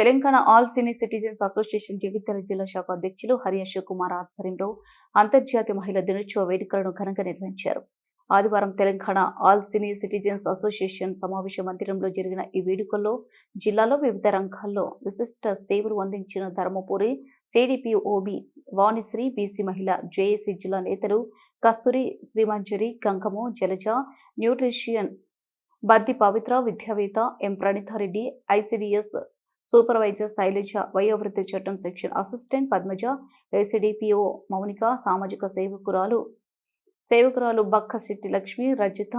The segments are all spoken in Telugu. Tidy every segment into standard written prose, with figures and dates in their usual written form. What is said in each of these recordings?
Telangana all senior citizens association Jagtial జిల్లా శాఖ అధ్యక్షులు హరీష్ కుమార్ ఆధ్వర్యంలో అంతర్జాతీయ మహిళా దినోత్సవ వేడుకలను ఘనంగా నిర్వహించారు. ఆదివారం Telangana all senior citizens association సమావేశ మందిరంలో జరిగిన ఈ వేడుకల్లో జిల్లాలో వివిధ రంగాల్లో విశిష్ట సేవలు అందించిన ధర్మపురి సిడిపిఓబి వాణిశ్రీ, బీసీ మహిళా జేఏసీ జిల్లా నేతలు కస్తూరి, శ్రీమంజరి, గంగము, జలజ, న్యూట్రిషియన్ బద్ది పవిత్ర, విద్యావేత్త ఎం ప్రణీతారెడ్డి, ఐసిడిఎస్ సూపర్వైజర్ శైలజ, వయోవృద్ధి చట్టం సెక్షన్ అసిస్టెంట్ పద్మజ, ఏసీడీపీఓ మౌనిక, సామాజిక సేవకురాలు బక్కశెట్టి లక్ష్మి, రజిత,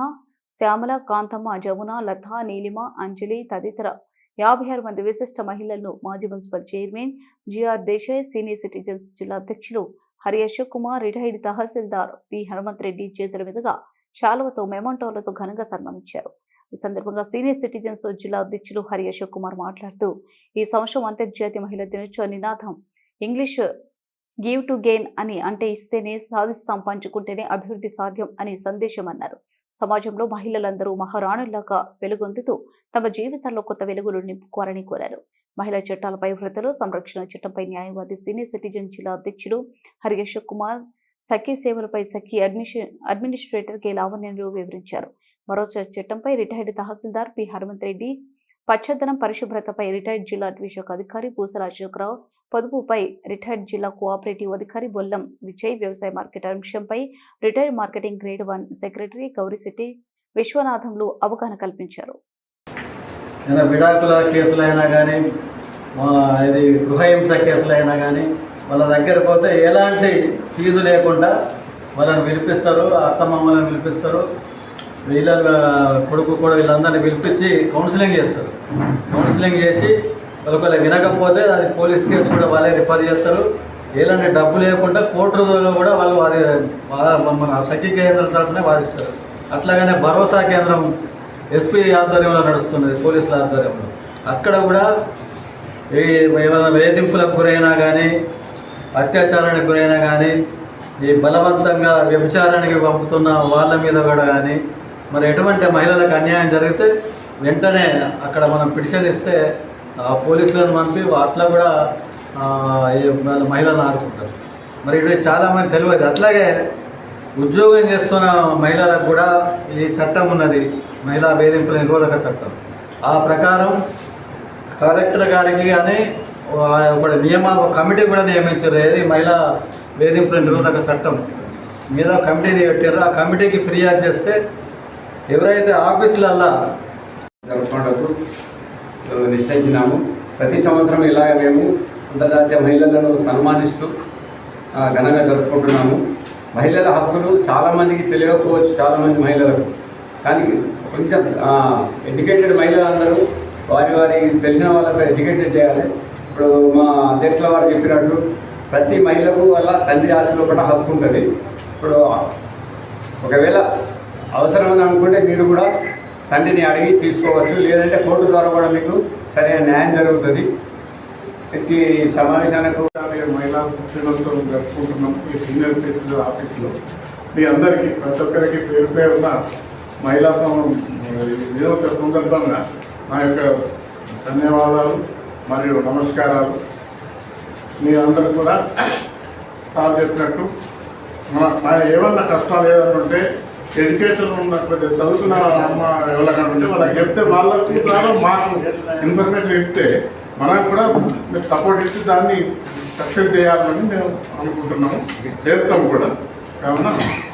శ్యామల, కాంతమ్మ, జమున, లత, నీలిమ, అంజలి తదితర 56 మంది విశిష్ట మహిళలను మాజీ municipal chairman G R Desai, senior citizens జిల్లా అధ్యక్షులు హరీష్ కుమార్, రిటైర్డ్ తహసీల్దార్ పి హనుమంత్ రెడ్డి చేతుల మీదుగా శాలువతో మెమంటోలతో ఘనంగా సన్మానించారు. ఈ సందర్భంగా సీనియర్ సిటిజన్స్ జిల్లా అధ్యక్షులు హరీష్ కుమార్ మాట్లాడుతూ ఈ సంవత్సరం అంతర్జాతీయ మహిళా దినోత్సవ నినాదం ఇంగ్లీష్ గివ్ టు గెయిన్ అని, అంటే ఇస్తేనే సాధిస్తాం, పంచుకుంటేనే అభివృద్ధి సాధ్యం అని సందేశం అన్నారు. సమాజంలో మహిళలందరూ మహారాణుల్లాగా వెలుగొందుతూ తమ జీవితాల్లో కొత్త వెలుగులు నింపుకోవాలని కోరారు. మహిళా చట్టాలపై వృద్ధుల సంరక్షణ చట్టంపై న్యాయవాది సీనియర్ సిటిజన్ జిల్లా అధ్యక్షుడు హరీష్ కుమార్ సఖీ సేవలపై సఖీ అడ్మినిస్ట్రేటర్ కె లావణ్యలు వివరించారు. మరో చట్టంపై రిటైర్డ్ తహసీల్దార్ పి హనుమంత్ రెడ్డి, పచ్చదనం పరిశుభ్రతపై రిటైర్డ్ జిల్లా అటవీశాఖ అధికారి పూసల అశోక్రావు, పొదుపుపై రిటైర్డ్ జిల్లా కోఆపరేటివ్ అధికారి బొల్లం విజయ్, వ్యవసాయ మార్కెట్ అంశంపై retired marketing grade 1 secretary Gourishetty విశ్వనాథంలు అవగాహన కల్పించారు. విడాకుల కేసులైనా కానీ, గృహహింస కేసులైనా కానీ వాళ్ళ దగ్గర పోతే ఎలాంటి ఫీజు లేకుండా వాళ్ళని పిలిపిస్తారు, అత్తమామలను పిలిపిస్తారు, వీళ్ళ కొడుకు కూడా వీళ్ళందరినీ పిలిపించి కౌన్సిలింగ్ చేస్తారు. కౌన్సిలింగ్ చేసి ఒకవేళ వినకపోతే అది పోలీస్ కేసు కూడా వాళ్ళే రిఫర్ చేస్తారు. ఎలాంటి డబ్బు లేకుండా కోర్టులో కూడా వాళ్ళు మన సఖీ కేంద్రం తరఫునే వాదిస్తారు. అట్లాగనే భరోసా కేంద్రం ఎస్పీ ఆధ్వర్యంలో నడుస్తున్నది, పోలీసుల ఆధ్వర్యంలో. అక్కడ కూడా ఏమైనా వేధింపులకు గురైనా కానీ, అత్యాచారానికి గురైనా కానీ, ఈ బలవంతంగా వ్యభిచారానికి పంపుతున్న వాళ్ళ మీద కూడా కానీ, మరి ఎటువంటి మహిళలకు అన్యాయం జరిగితే వెంటనే అక్కడ మనం పిటిషన్ ఇస్తే పోలీసులను పంపి అట్లా కూడా మహిళలను ఆదుకుంటారు. మరి ఇది చాలామంది తెలియదు. అట్లాగే ఉద్యోగం చేస్తున్న మహిళలకు కూడా ఈ చట్టం ఉన్నది, మహిళా వేధింపుల నిరోధక చట్టం. ఆ ప్రకారం కలెక్టర్ గారికి కానీ ఒక కమిటీ కూడా నియమించారు. ఏది మహిళా వేధింపుల నిరోధక చట్టం మీద కమిటీని పెట్టారు. ఆ కమిటీకి ఫిర్యాదు చేస్తే ఎవరైతే ఆఫీసులల్లా జరుపుకుంటూ నిశ్చయించినాము. ప్రతి సంవత్సరం ఇలాగ మేము అంతర్జాతీయ మహిళలను సన్మానిస్తూ ఘనంగా జరుపుకుంటున్నాము. మహిళల హక్కులు చాలామందికి తెలియకపోవచ్చు, చాలామంది మహిళలకు. కానీ కొంచెం ఎడ్యుకేటెడ్ మహిళలందరూ వారికి తెలిసిన వాళ్ళకు ఎడ్యుకేటెడ్ చేయాలి. ఇప్పుడు మా అధ్యక్షుల వారు చెప్పినట్టు ప్రతి మహిళకు వాళ్ళ తండ్రి ఆస్తిలో కూడా హక్కు ఉంటుంది. ఇప్పుడు ఒకవేళ అవసరమని అనుకుంటే మీరు కూడా తండ్రిని అడిగి తీసుకోవచ్చు, లేదంటే కోర్టు ద్వారా కూడా మీకు సరైన న్యాయం జరుగుతుంది. ప్రతి సమావేశానికి మహిళా దినోత్సవం జరుపుకుంటున్నాం ఈ సీనియర్ సిటిజన్ ఆఫీస్లో. మీ అందరికీ ప్రతి ఒక్కరికి పేరు పేరున మహిళా దినోత్సవ సందర్భంగా నా యొక్క ధన్యవాదాలు మరియు నమస్కారాలు. మీ అందరూ కూడా సార్ చెప్పినట్టు ఏమన్నా కష్టాలు ఏదన్నా ఉంటే ఎడ్యుకేషన్ ఉన్న కొద్దిగా చదువుకున్న అమ్మ ఎవరైనా ఉంటే వాళ్ళకి చెప్తే వాళ్ళకి ద్వారా మాకు ఇన్ఫర్మేషన్ ఇస్తే మనం కూడా సపోర్ట్ ఇచ్చి దాన్ని సక్సెస్ చేయాలని మేము అనుకుంటున్నాము, చేస్తాము కూడా. కావున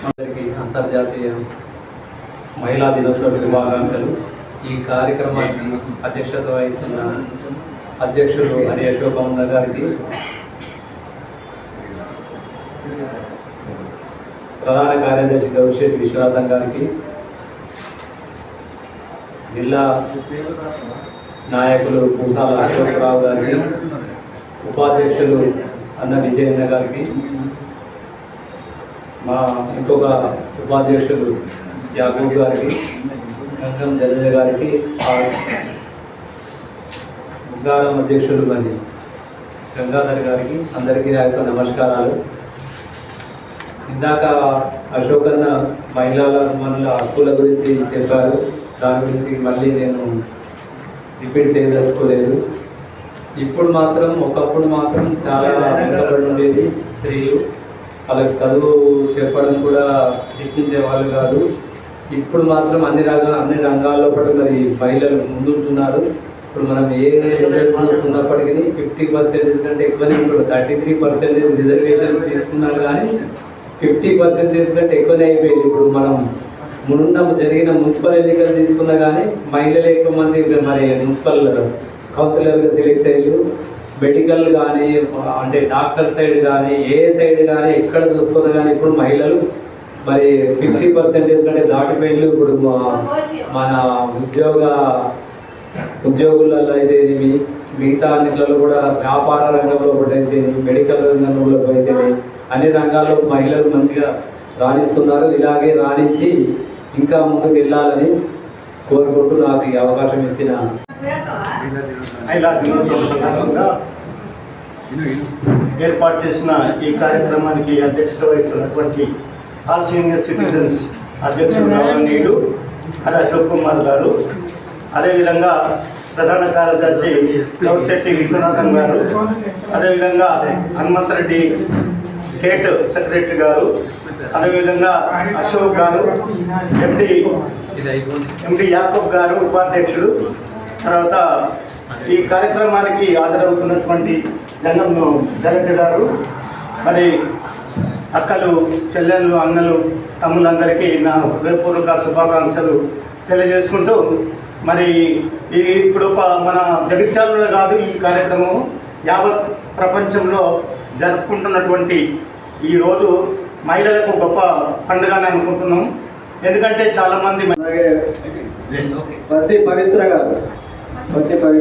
అందరికీ అంతర్జాతీయ మహిళా దినోత్సవ శుభాకాంక్షలు. ఈ కార్యక్రమాన్ని అధ్యక్షత వహిస్తున్న అధ్యక్షులు హరీష్ కుమార్ గారికి, ప్రధాన కార్యదర్శి గౌరిశెట్టి విశ్వనాథం గారికి, జిల్లా నాయకులు పూసాల అశోక్రావు గారికి, ఉపాధ్యక్షులు అన్న విజయన్న గారికి, మా ఇంకొక ఉపాధ్యక్షులు యాకూబ్ గారికి, గంగం జలజ గారికి, ముగ్గారం అధ్యక్షులు మరి గంగాధర్ గారికి అందరికీ నా యొక్క నమస్కారాలు. ఇందాక అశోకన్న మహిళల హక్కుల గురించి చెప్పారు. దాని గురించి మళ్ళీ నేను రిపీట్ చేయదలుచుకోలేదు. ఇప్పుడు మాత్రం ఒకప్పుడు మాత్రం చాలా వెనుకబడి ఉండేది స్త్రీలు. వాళ్ళకి చదువు చెప్పడం కూడా శిక్షించే వాళ్ళు కాదు. ఇప్పుడు మాత్రం అన్ని రంగాల్లో కూడా మరి మహిళలు ముందుంటున్నారు. ఇప్పుడు మనం ఏ రిజల్ట్ చూసుకున్నప్పటికీ 50% కంటే ఎక్కువనే ఇప్పుడు 33% రిజర్వేషన్ తీసుకున్నారు, కానీ 50% కంటే ఎక్కువనే అయిపోయింది. ఇప్పుడు మనం జరిగిన మున్సిపల్ ఎన్నికలు తీసుకున్నా కానీ మహిళలు ఎక్కువ మంది మరి మున్సిపల్ కౌన్సిలర్గా సెలెక్ట్ అయ్యారు. మెడికల్ కానీ అంటే డాక్టర్ సైడ్ కానీ ఏ సైడ్ కానీ ఎక్కడ చూసుకున్నా కానీ ఇప్పుడు మహిళలు మరి 50% కంటే దాటిపోయింది. ఇప్పుడు మన ఉద్యోగులలో అయితే మిగతా అన్నిట్లలో కూడా వ్యాపార రంగంలో అయితే మెడికల్ రంగంలో అయితే అన్ని రంగాల్లో మహిళలు మంచిగా రాణిస్తున్నారు. ఇలాగే రాణించి ఇంకా ముందుకు వెళ్ళాలని కోరుకుంటూ నాకు ఈ అవకాశం ఇచ్చిన మహిళా దినోత్సవం సందర్భంగా ఏర్పాటు చేసిన ఈ కార్యక్రమానికి అధ్యక్షత వహిస్తున్నటువంటి ఆల్ సీనియర్ సిటిజన్స్ అధ్యక్షుడు గౌరవనీయుడు హరి అశోక్ కుమార్ గారు, అదేవిధంగా ప్రధాన కార్యదర్శి గౌరిశెట్టి విశ్వనాథన్ గారు, అదేవిధంగా హనుమంతరెడ్డి స్టేట్ సెక్రటరీ గారు, అదేవిధంగా అశోక్ గారు, ఎండి యాకూబ్ గారు ఉపాధ్యక్షుడు, తర్వాత ఈ కార్యక్రమానికి హాజరవుతున్నటువంటి జంగం జగత్ గారు, మరి అక్కలు, చెల్లెళ్ళు, అన్నలు, తమ్ములందరికీ నా హృదయపూర్వక శుభాకాంక్షలు తెలియజేసుకుంటూ, మరి ఇప్పుడు మన జగిత్యాలలో కాదు ఈ కార్యక్రమం యావత్ ప్రపంచంలో జరుపుకుంటున్నటువంటి ఈరోజు మహిళలకు గొప్ప పండుగని అనుకుంటున్నాం. ఎందుకంటే చాలామంది ప్రతి పవిత్ర గారు న్యూట్రిషన్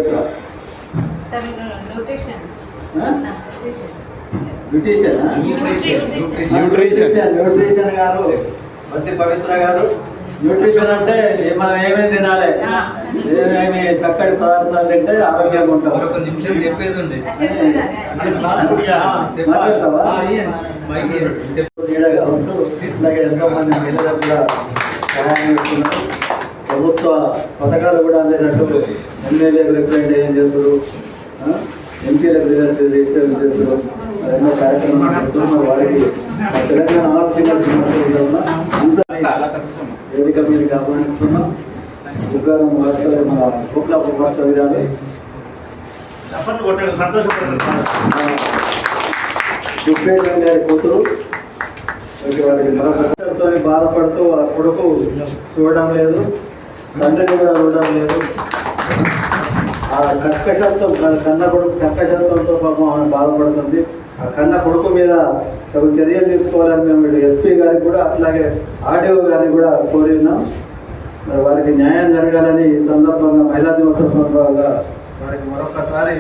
గారు, ప్రతి పవిత్ర గారు. న్యూట్రిషన్ అంటే మనం ఏమేమి తినాలి, ఏమేమి చక్కటి పదార్థాలు తింటే ఆరోగ్యంగా ఉంటాం. ఒక నిమిషం చెప్పేది ఉంది. మాట్లాడతావా? ఎంతో మంది మహిళలకు కూడా సహాయం చేస్తున్నారు. ప్రభుత్వ పథకాలు కూడా అందేటట్టు ఎమ్మెల్యేలకు రిప్రజెంటేషన్ చేస్తారు, ఎంపీలకు రిజిస్ట్రేషన్ చేస్తారు, ఎన్నో కార్యక్రమాలు చేస్తున్నారు. వారికి తెలంగాణ ఆల్ సీనియర్ వేదిక మీదకి ఆహ్వానిస్తున్నాం. ఉద్యోగం వార్తలు మన కోట్లాపు వార్త విధాలు దుప్పేశ్వరం గారి కూతురు వారికి మరొకతో బాధపడుతూ వాళ్ళ కొడుకు చూడడం లేదు, తండ్రిని కూడా చూడడం లేదు. ఆ కర్కశత్వం కన్న కొడుకు కర్కశత్వంతో పాపం ఆమె బాధపడుతుంది. ఆ కన్న కొడుకు మీద తగు చర్యలు తీసుకోవాలని మేము ఎస్పీ గారికి కూడా అట్లాగే ఆర్డీఓ గారికి కూడా కోరినాం. మరి వారికి న్యాయం జరగాలని ఈ సందర్భంగా మహిళా దినోత్సవ సందర్భంగా వారికి మరొకసారి